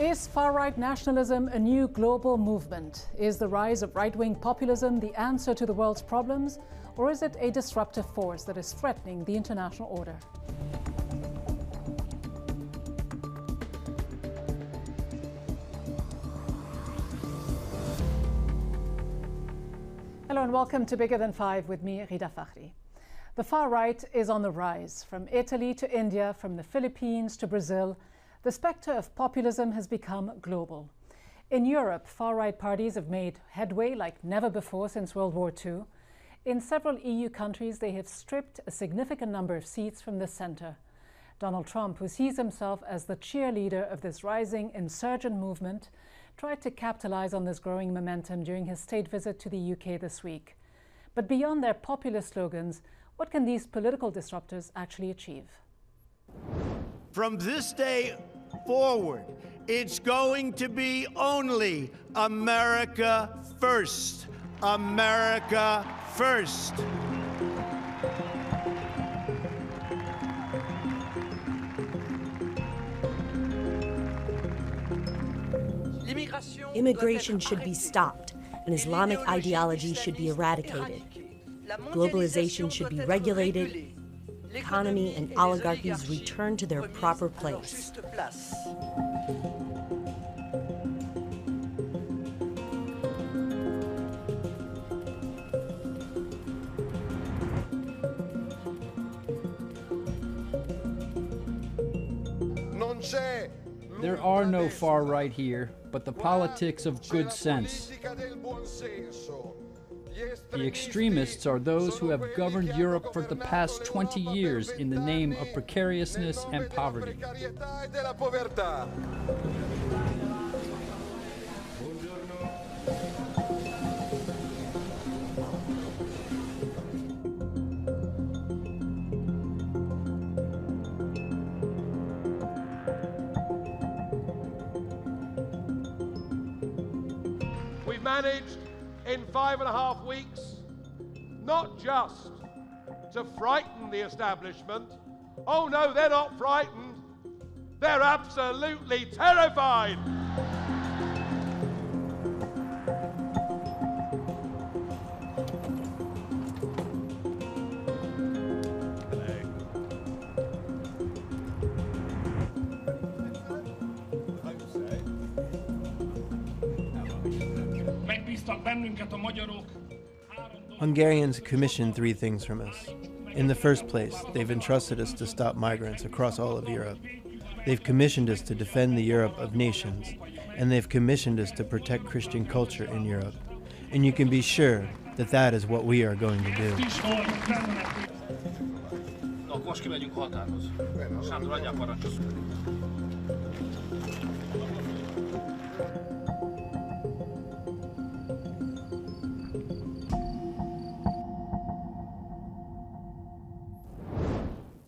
Is far-right nationalism a new global movement? Is the rise of right-wing populism the answer to the world's problems? Or is it a disruptive force that is threatening the international order? Hello and welcome to Bigger Than Five with me, Ghida Fakhry. The far right is on the rise. From Italy to India, from the Philippines to Brazil, the specter of populism has become global. In Europe, far-right parties have made headway like never before since World War II. In several EU countries, they have stripped a significant number of seats from the centre. Donald Trump, who sees himself as the cheerleader of this rising insurgent movement, tried to capitalize on this growing momentum during his state visit to the UK this week. But beyond their populist slogans, what can these political disruptors actually achieve? From this day forward, it's going to be only America first. America first. Immigration should be stopped, and Islamic ideology should be eradicated. Globalization should be regulated. Economy and oligarchies return to their proper place. There are no far right here, but the politics of good sense. The extremists are those who have governed Europe for the past 20 years in the name of precariousness and poverty. We've managed in 5.5 weeks not just to frighten the establishment. Oh no, they're not frightened. They're absolutely terrified. Hungarians commissioned 3 things from us. In the first place, they've entrusted us to stop migrants across all of Europe. They've commissioned us to defend the Europe of nations, and they've commissioned us to protect Christian culture in Europe. And you can be sure that that is what we are going to do.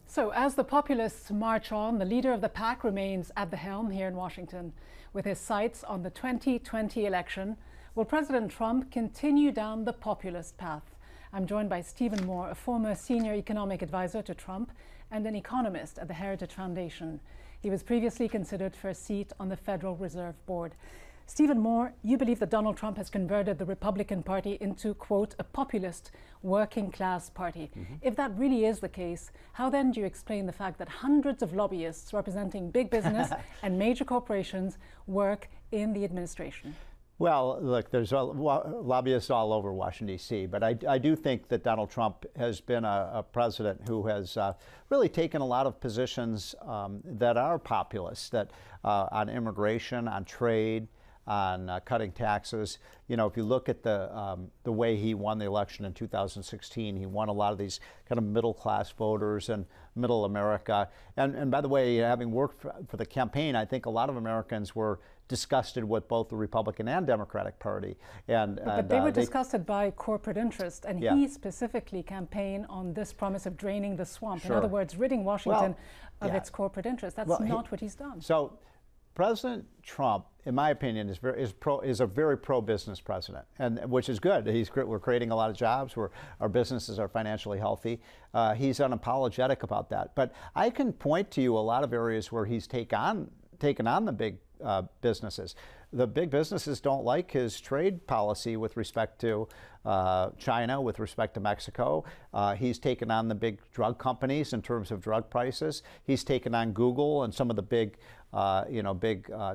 So as the populists march on, the leader of the pack remains at the helm here in Washington. With his sights on the 2020 election, will President Trump continue down the populist path? I'm joined by Stephen Moore, a former senior economic advisor to Trump and an economist at the Heritage Foundation. He was previously considered for a seat on the Federal Reserve Board. Stephen Moore, you believe that Donald Trump has converted the Republican Party into, quote, a populist working class party. If that really is the case, how then do you explain the fact that hundreds of lobbyists representing big business and major corporations work in the administration? Well, look, there's lobbyists all over Washington, D.C., but I do think that Donald Trump has been a president who has really taken a lot of positions that are populist, that on immigration, on trade, on cutting taxes. You know, if you look at the way he won the election in 2016, he won a lot of these kind of middle-class voters and middle America. And by the way, having worked for the campaign, I think a lot of Americans were disgusted with both the Republican and Democratic Party. But they were disgusted by corporate interest, and he specifically campaigned on this promise of draining the swamp. Sure. In other words, ridding Washington of its corporate interest. That's not what he's done. So President Trump, in my opinion, is a very pro-business president, and which is good. We're creating a lot of jobs. Our businesses are financially healthy. He's unapologetic about that. But I can point to you a lot of areas where he's taken on the big businesses. The big businesses don't like his trade policy with respect to China, with respect to Mexico. He's taken on the big drug companies in terms of drug prices. He's taken on Google and some of the big,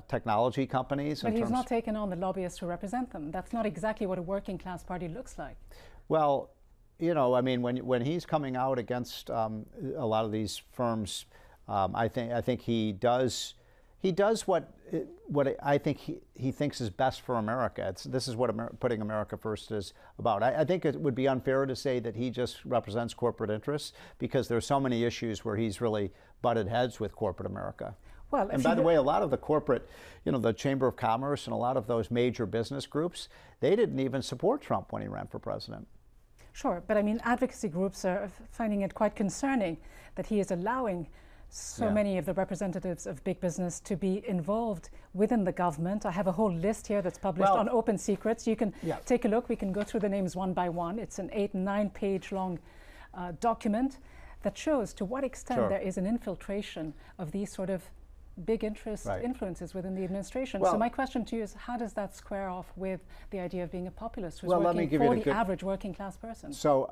technology companies. But he's not taken on the lobbyists who represent them. That's not exactly what a working class party looks like. Well, I mean, when he's coming out against a lot of these firms, I think he does what I think he thinks is best for America. This is what putting America first is about. I think it would be unfair to say that he just represents corporate interests, because there's so many issues where he's really butted heads with corporate America. Well, and by the way, a lot of the corporate, the Chamber of Commerce and a lot of those major business groups, they didn't even support Trump when he ran for president. Sure, but I mean, advocacy groups are finding it quite concerning that he is allowing so many of the representatives of big business to be involved within the government. I have a whole list here that's published on Open Secrets. You can take a look. We can go through the names one by one. It's an 8- and 9-page long document that shows to what extent there is an infiltration of these sort of big interest influences within the administration. So my question to you is, how does that square off with the idea of being a populist who's working for the average working class person? So,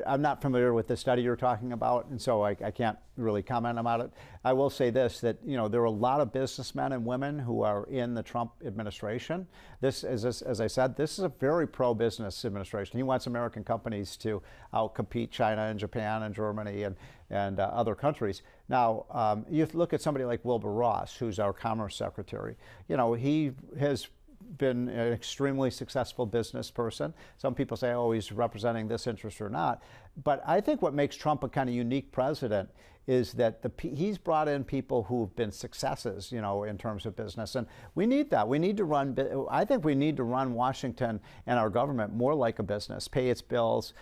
I'm not familiar with the study you're talking about, and so I can't really comment about it. I will say this, that there are a lot of businessmen and women who are in the Trump administration. This is, as I said, this is a very pro-business administration. He wants American companies to outcompete China and Japan and Germany and other countries. Now, you look at somebody like Wilbur Ross, who's our Commerce Secretary. He has been an extremely successful business person. Some people say, oh, he's representing this interest or not. But I think what makes Trump a kind of unique president is that he's brought in people who've been successes, in terms of business. And we need that. I think we need to run Washington and our government more like a business, pay its bills,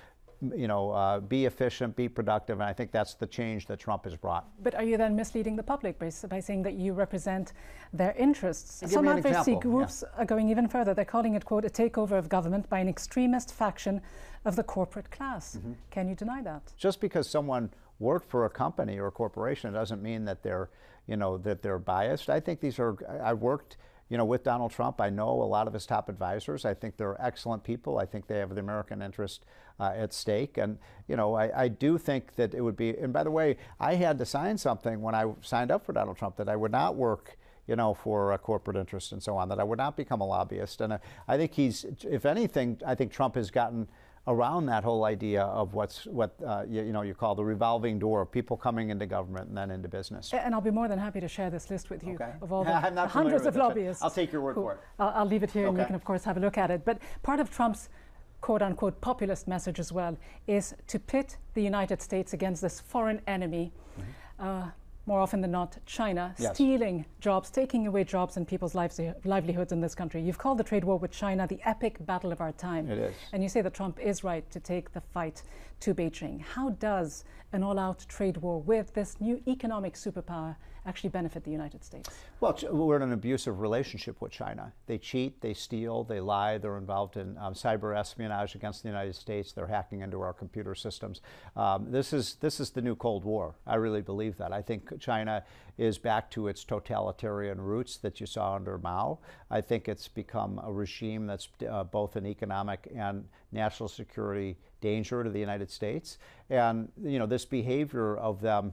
be efficient, be productive, and I think that's the change that Trump has brought. But are you then misleading the public by saying that you represent their interests? Some advocacy groups are going even further. They're calling it, quote, a takeover of government by an extremist faction of the corporate class. Can you deny that? Just because someone worked for a company or a corporation doesn't mean that they're, that they're biased. I think I've worked with Donald Trump. I know a lot of his top advisors. I think they're excellent people. I think they have the American interest at stake. And, I do think that it would be, and by the way, I had to sign something when I signed up for Donald Trump that I would not work, for a corporate interest and so on, that I would not become a lobbyist. And I think if anything, I think Trump has gotten around that whole idea of what you call the revolving door of people coming into government and then into business. And I'll be more than happy to share this list with you of all the hundreds of lobbyists. I'll take your word for it. I'll leave it here and you can, of course, have a look at it. But part of Trump's quote-unquote populist message as well is to pit the United States against this foreign enemy, more often than not China, stealing jobs, taking away jobs and people's livelihoods in this country. You've called the trade war with China the epic battle of our time. It is. And you say that Trump is right to take the fight to Beijing. How does an all-out trade war with this new economic superpower actually benefit the United States? Well, we're in an abusive relationship with China. They cheat, they steal, they lie, they're involved in cyber espionage against the United States, they're hacking into our computer systems. This is the new Cold War. I really believe that. I think China is back to its totalitarian roots that you saw under Mao. I think it's become a regime that's both an economic and national security danger to the United States. And, this behavior of them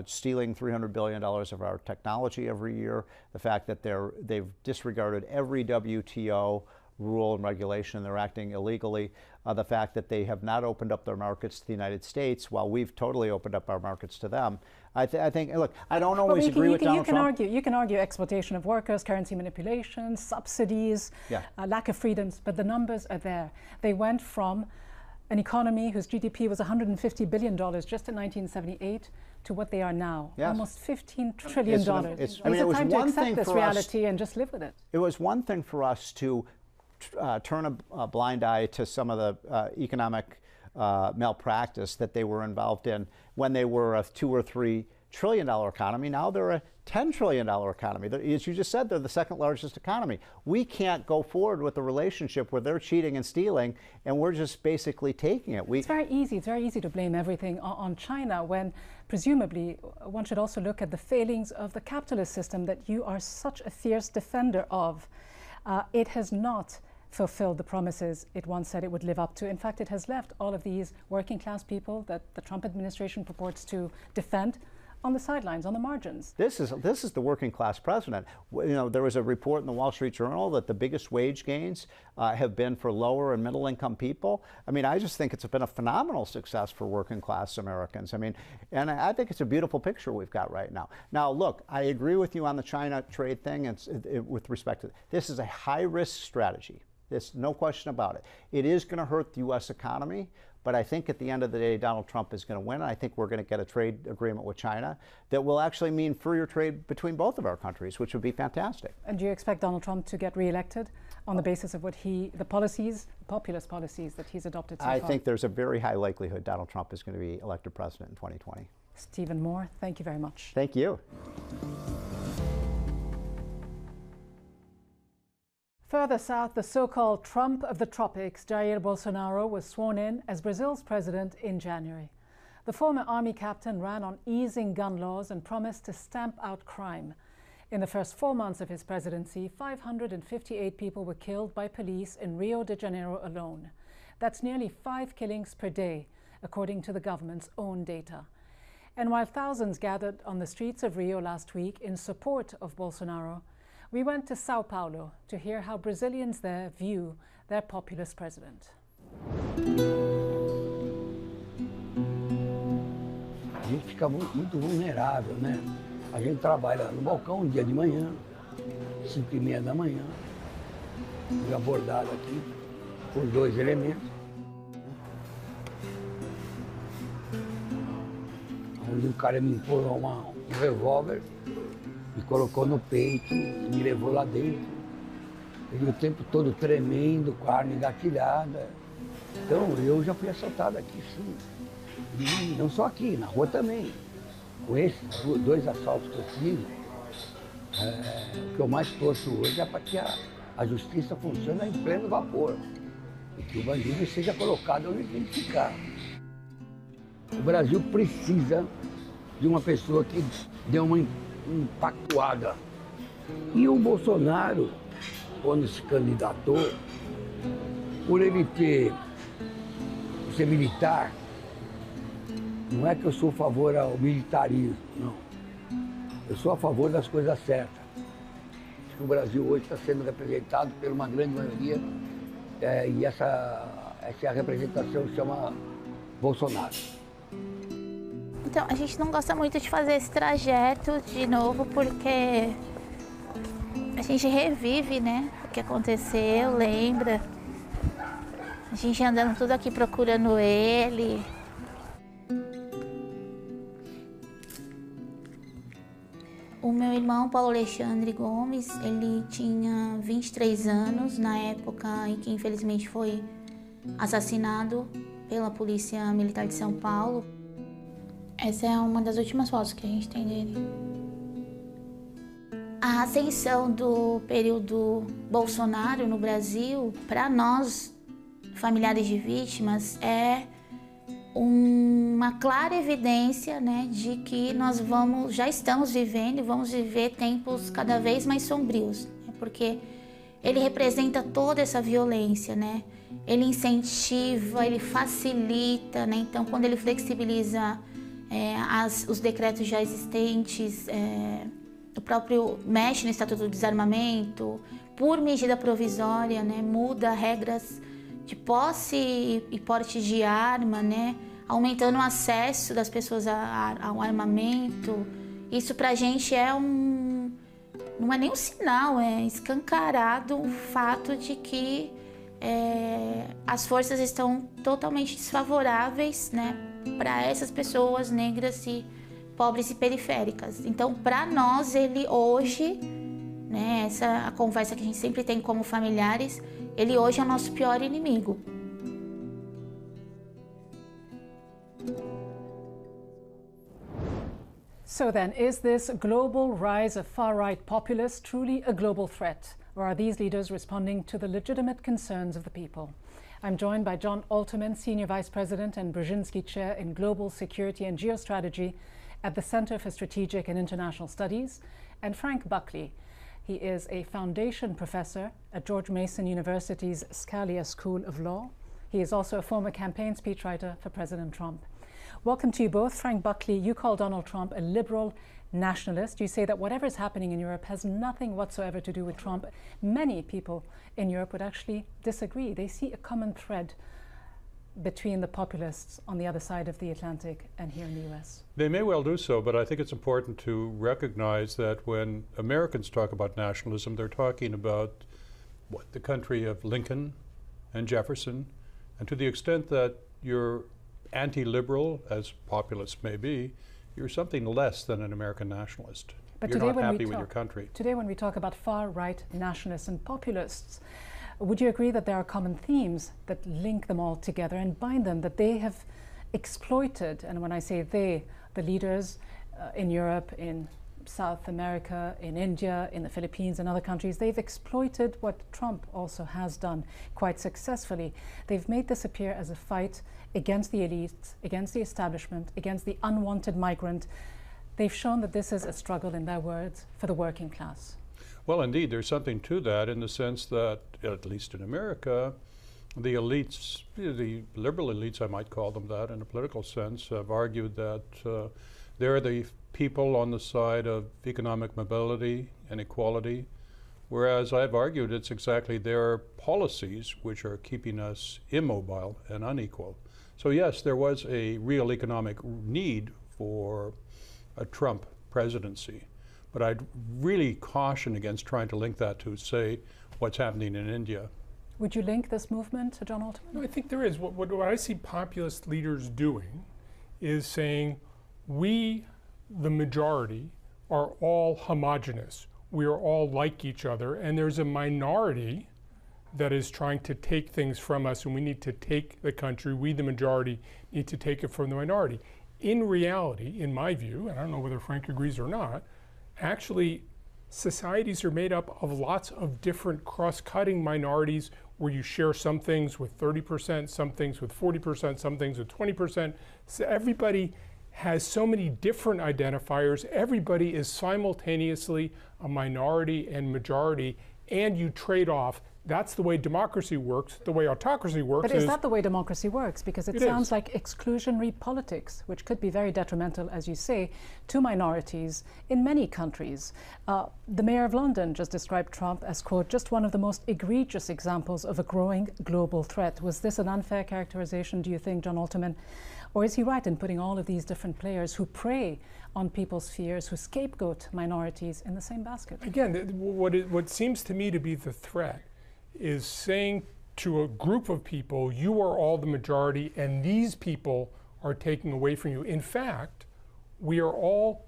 stealing $300 billion of our technology every year, the fact that they've disregarded every WTO rule and regulation, they're acting illegally, the fact that they have not opened up their markets to the United States while we've totally opened up our markets to them. I think, look, I don't always agree with Donald Trump. You can argue exploitation of workers, currency manipulation, subsidies, lack of freedoms, but the numbers are there. They went from an economy whose GDP was $150 billion just in 1978 to what they are now, almost $15 trillion. It's time to accept this reality and just live with it. It was one thing for us to turn a blind eye to some of the economic malpractice that they were involved in when they were a $2 or $3 trillion economy. Now they're a $10 trillion economy. As you just said, they're the second largest economy. We can't go forward with a relationship where they're cheating and stealing, and we're just basically taking it. It's very easy to blame everything on China when presumably one should also look at the failings of the capitalist system that you are such a fierce defender of. It has not fulfilled the promises it once said it would live up to. In fact, it has left all of these working class people that the Trump administration purports to defend on the sidelines, on the margins. This is the working class president. You know, there was a report in the Wall Street Journal that the biggest wage gains have been for lower and middle income people. I mean, I just think it's been a phenomenal success for working class Americans. I mean, and I think it's a beautiful picture we've got right now. Now, look, I agree with you on the China trade thing with respect to this is a high risk strategy. There's no question about it. It is going to hurt the U.S. economy, but I think at the end of the day, Donald Trump is going to win. And I think we're going to get a trade agreement with China that will actually mean freer trade between both of our countries, which would be fantastic. And do you expect Donald Trump to get reelected on the basis of what the populist policies that he's adopted so far? I think there's a very high likelihood Donald Trump is going to be elected president in 2020. Stephen Moore, thank you very much. Thank you. Further south, the so-called Trump of the tropics, Jair Bolsonaro, was sworn in as Brazil's president in January. The former army captain ran on easing gun laws and promised to stamp out crime. In the first 4 months of his presidency, 558 people were killed by police in Rio de Janeiro alone. That's nearly 5 killings per day, according to the government's own data. And while thousands gathered on the streets of Rio last week in support of Bolsonaro, we went to Sao Paulo to hear how Brazilians there view their populist president. A gente fica muito vulnerável, né? A gente trabalha no balcão um dia de manhã, 5h30 da manhã, fui abordado aqui por 2 elementos, onde um cara me empurrou um revólver, me colocou no peito, me levou lá dentro. Ele o tempo todo tremendo, com a arma engatilhada. Então eu já fui assaltado aqui, sim. E não só aqui, na rua também. Com esses 2 assaltos que eu tive, o que eu mais torço hoje é para que a justiça funcione em pleno vapor. E que o bandido seja colocado onde tem que ficar. O Brasil precisa de uma pessoa que dê uma impactuada. E o Bolsonaro, quando se candidatou, por ele ser militar, não é que eu sou a favor ao militarismo, não. Eu sou a favor das coisas certas. Acho que o Brasil hoje está sendo representado por uma grande maioria e essa é a representação que chama Bolsonaro. Então, a gente não gosta muito de fazer esse trajeto de novo porque a gente revive, né, o que aconteceu, lembra. A gente andando tudo aqui procurando ele. O meu irmão, Paulo Alexandre Gomes, ele tinha 23 anos na época em que infelizmente foi assassinado pela Polícia Militar de São Paulo. Essa é uma das últimas fotos que a gente tem dele. A ascensão do período Bolsonaro no Brasil, para nós, familiares de vítimas, é uma clara evidência, né, de que nós já estamos vivendo e vamos viver tempos cada vez mais sombrios, né, porque ele representa toda essa violência, né? Ele incentiva, ele facilita, né? Então, quando ele flexibiliza os decretos já existentes, o próprio mexe no Estatuto do Desarmamento, por medida provisória, né, muda regras de posse e porte de arma, né, aumentando o acesso das pessoas ao armamento. Isso pra gente não é nem um sinal, é escancarado o fato de que as forças estão totalmente desfavoráveis, né, para essas pessoas negras e pobres e periféricas. Então, para nós, ele hoje, né, a conversa que a gente sempre tem como familiares, ele hoje é o nosso pior inimigo. So then, is this global rise of far-right populists truly a global threat? Or are these leaders responding to the legitimate concerns of the people? I'm joined by John Alterman, Senior Vice President and Brzezinski Chair in Global Security and Geostrategy at the Center for Strategic and International Studies, and Frank Buckley. He is a Foundation Professor at George Mason University's Scalia School of Law. He is also a former campaign speechwriter for President Trump. Welcome to you both. Frank Buckley, you call Donald Trump a liberal nationalist. You say that whatever is happening in Europe has nothing whatsoever to do with Trump. Many people in Europe would actually disagree. They see a common thread between the populists on the other side of the Atlantic and here in the US. They may well do so, but I think it's important to recognize that when Americans talk about nationalism, they're talking about the country of Lincoln and Jefferson, and to the extent that you're anti-liberal, as populists may be, you're something less than an American nationalist. But you're not happy with your country. Today when we talk about far-right nationalists and populists, would you agree that there are common themes that link them all together and bind them, that they have exploited, and when I say they, the leaders in Europe, in South America, in India, in the Philippines and other countries, they've exploited what Trump also has done quite successfully. They've made this appear as a fight against the elites, against the establishment, against the unwanted migrant. They've shown that this is a struggle, in their words, for the working class. Well, indeed, there's something to that in the sense that, at least in America, the elites, the liberal elites, I might call them that in a political sense, have argued that they're the people on the side of economic mobility and equality, whereas I've argued it's exactly their policies which are keeping us immobile and unequal. So yes, there was a real economic need for a Trump presidency, but I'd really caution against trying to link that to, say, what's happening in India. Would you link this movement to John Alterman? No, I think there is. What I see populist leaders doing is saying, we, the majority, are all homogenous. We are all like each other, and there's a minority that is trying to take things from us, and we need to take the country. We, the majority, need to take it from the minority. In reality, in my view, and I don't know whether Frank agrees or not, actually, societies are made up of lots of different cross-cutting minorities where you share some things with 30%, some things with 40%, some things with 20%. So everybody has so many different identifiers. Everybody is simultaneously a minority and majority, and you trade off. That's the way democracy works. The way autocracy works But is that the way democracy works? Because it sounds like exclusionary politics, which could be very detrimental, as you say, to minorities in many countries. The mayor of London just described Trump as, quote, just one of the most egregious examples of a growing global threat. Was this an unfair characterization, do you think, John Alterman? Or is he right in putting all of these different players who prey on people's fears, who scapegoat minorities in the same basket? Again, what seems to me to be the threat is saying to a group of people, you are all the majority and these people are taking away from you. In fact, we are all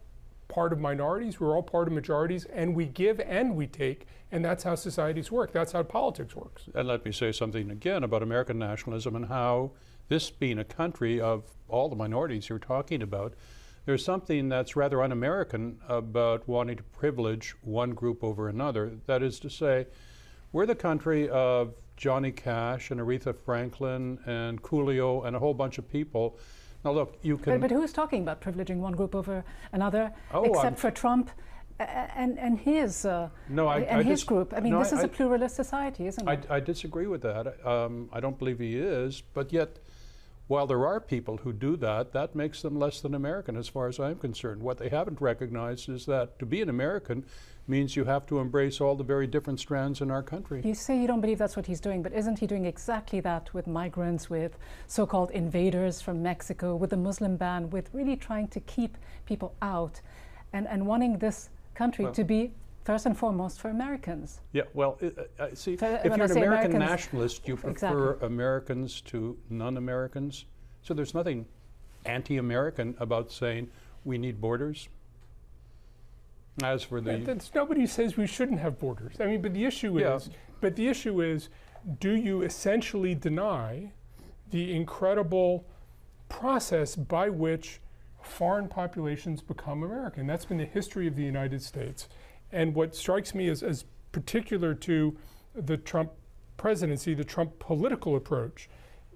part of minorities, we're all part of majorities, and we give and we take, and that's how societies work. That's how politics works. And let me say something again about American nationalism and how this being a country of all the minorities you're talking about, there's something that's rather un-American about wanting to privilege one group over another. That is to say, we're the country of Johnny Cash and Aretha Franklin and Coolio and a whole bunch of people. Now look, you can... But who's talking about privileging one group over another, except for Trump and his group? I mean, this is a pluralist society, isn't it? I disagree with that. I don't believe he is, but yet, while there are people who do that, that makes them less than American as far as I'm concerned. What they haven't recognized is that to be an American means you have to embrace all the very different strands in our country. You say you don't believe that's what he's doing, but isn't he doing exactly that with migrants, with so-called invaders from Mexico, with the Muslim ban, with really trying to keep people out and wanting this country to be first and foremost for Americans? Yeah, well, see, if you're an American nationalist, you prefer Americans to non-Americans. So there's nothing anti-American about saying we need borders. As for the... nobody says we shouldn't have borders. I mean, but the issue is, do you essentially deny the incredible process by which foreign populations become American. That's been the history of the United States. And what strikes me as particular to the Trump presidency, the Trump political approach,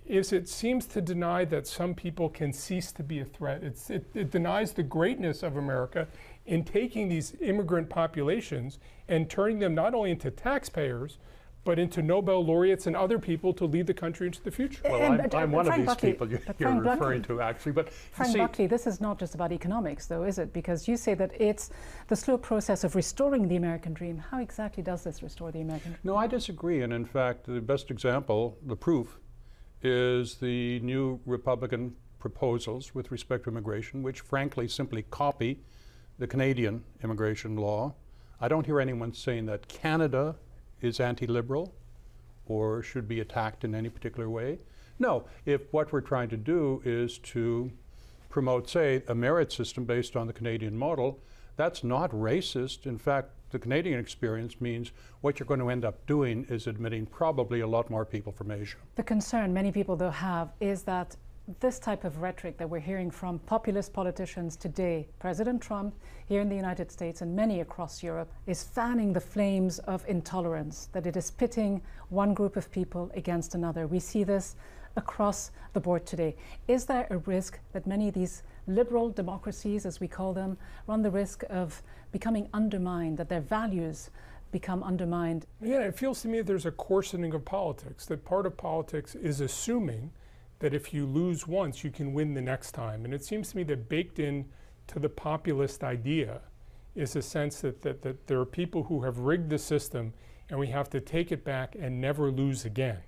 is it seems to deny that some people can cease to be a threat. It denies the greatness of America in taking these immigrant populations and turning them not only into taxpayers, but into Nobel laureates and other people to lead the country into the future. Well, I'm one of these people you're referring to, actually. But Frank Buckley, this is not just about economics, though, is it? Because you say that it's the slow process of restoring the American dream. How exactly does this restore the American dream? No, I disagree. And in fact, the best example, the proof, is the new Republican proposals with respect to immigration, which frankly simply copy the Canadian immigration law. I don't hear anyone saying that Canada is anti-liberal or should be attacked in any particular way. No, if what we're trying to do is to promote, say, a merit system based on the Canadian model, that's not racist. In fact, the Canadian experience means what you're going to end up doing is admitting probably a lot more people from Asia. The concern many people, though, have is that this type of rhetoric that we're hearing from populist politicians today, President Trump here in the United States and many across Europe, is fanning the flames of intolerance, that it is pitting one group of people against another. We see this across the board today. Is there a risk that many of these liberal democracies, as we call them, run the risk of becoming undermined, that their values become undermined? Yeah, it feels to me that there's a coarsening of politics, that part of politics is assuming that if you lose once, you can win the next time. And it seems to me that baked in to the populist idea is a sense that there are people who have rigged the system and we have to take it back and never lose again.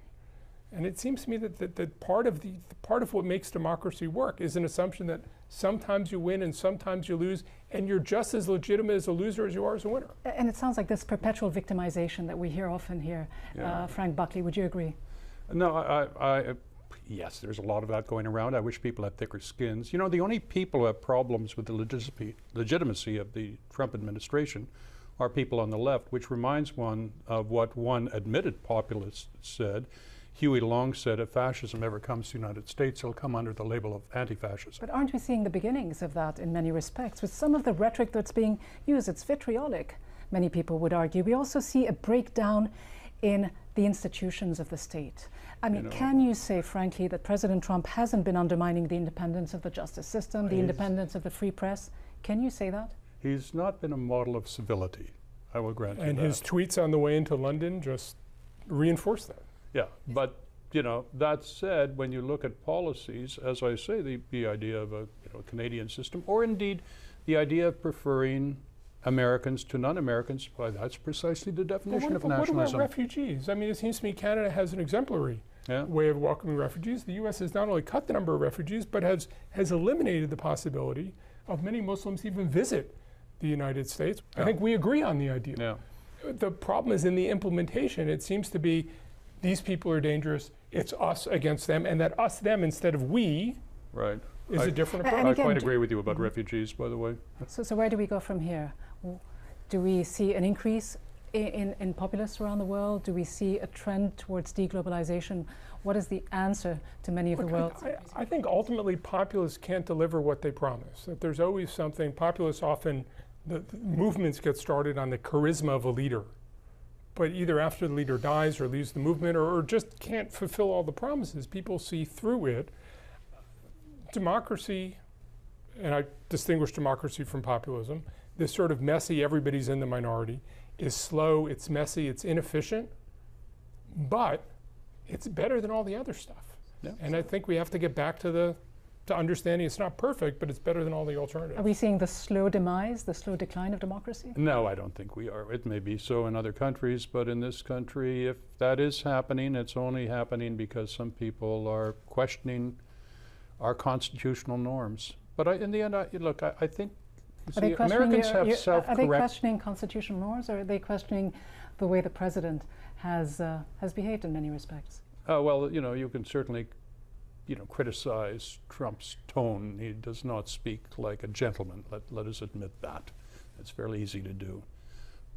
And it seems to me that part of what makes democracy work is an assumption that sometimes you win and sometimes you lose, and you're just as legitimate as a loser as you are as a winner. And it sounds like this perpetual victimization that we hear often here. Yeah. Frank Buckley, would you agree? No, yes, there's a lot of that going around. I wish people had thicker skins. You know, the only people who have problems with the legitimacy of the Trump administration are people on the left, which reminds one of what one admitted populist said. Huey Long said, if fascism ever comes to the United States, it'll come under the label of anti-fascism. But aren't we seeing the beginnings of that in many respects? With some of the rhetoric that's being used, it's vitriolic, many people would argue. We also see a breakdown in the institutions of the state. I mean, can you say, frankly, that President Trump hasn't been undermining the independence of the justice system, the independence of the free press? Can you say that? He's not been a model of civility, I will grant you that. And his tweets on the way into London just reinforce that. Yeah, but that said, when you look at policies, as I say, the idea of a Canadian system, or indeed the idea of preferring Americans to non-Americans, well, that's precisely the definition of nationalism. What about refugees? I mean, it seems to me Canada has an exemplary way of welcoming refugees. The U.S. has not only cut the number of refugees, but has eliminated the possibility of many Muslims even visit the United States. I think we agree on the idea. Yeah. The problem is in the implementation. It seems to be these people are dangerous, it's us against them, and that us, them, instead of we, right, is a different approach. I quite agree with you about refugees, by the way. So where do we go from here? Do we see an increase in populists around the world? Do we see a trend towards deglobalization? What is the answer to many of the world's? I think ultimately populists can't deliver what they promise. That there's always something, populists often, the movements get started on the charisma of a leader. But either after the leader dies or leaves the movement or just can't fulfill all the promises, people see through it. Democracy, and I distinguish democracy from populism, this sort of messy, everybody's in the minority, is slow, it's messy, it's inefficient, but it's better than all the other stuff. Yeah. And I think we have to get back to understanding it's not perfect, but it's better than all the alternatives. Are we seeing the slow demise, the slow decline of democracy? No, I don't think we are. It may be so in other countries, but in this country, if that is happening, it's only happening because some people are questioning our constitutional norms. But in the end, look, I think Americans have self-correct. Are they questioning constitutional norms, or are they questioning the way the president has behaved in many respects? Well, you can certainly criticize Trump's tone. He does not speak like a gentleman. Let us admit that. It's fairly easy to do.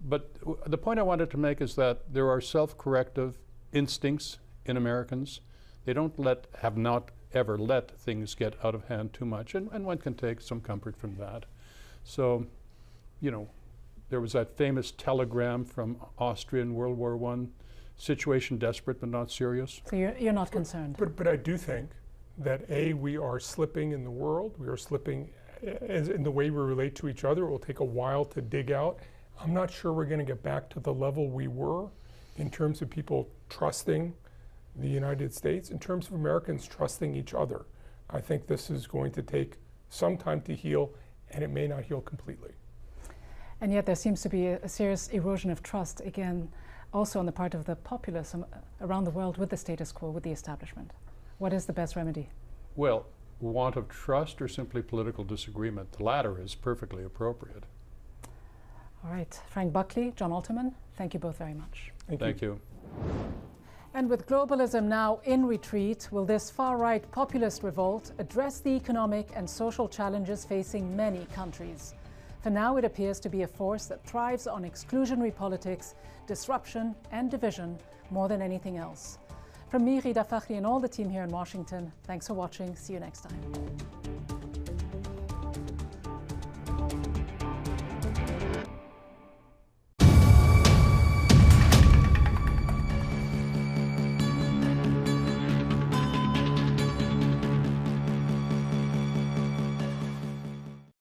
But the point I wanted to make is that there are self-corrective instincts in Americans. They don't have not ever let things get out of hand too much, and one can take some comfort from that. So, you know, there was that famous telegram from Austria in World War I, situation desperate but not serious. So you're not concerned? But I do think that we are slipping in the world, we are slipping in the way we relate to each other. It will take a while to dig out. I'm not sure we're going to get back to the level we were in terms of people trusting the United States, in terms of Americans trusting each other. I think this is going to take some time to heal, and it may not heal completely. And yet there seems to be a serious erosion of trust, again, also on the part of the populace around the world with the status quo, with the establishment. What is the best remedy? Well, want of trust or simply political disagreement? The latter is perfectly appropriate. All right. Frank Buckley, John Alterman, thank you both very much. Thank you. And with globalism now in retreat, will this far-right populist revolt address the economic and social challenges facing many countries? For now, it appears to be a force that thrives on exclusionary politics, disruption and division more than anything else. From me, Ghida, Fakhry, and all the team here in Washington, thanks for watching. See you next time.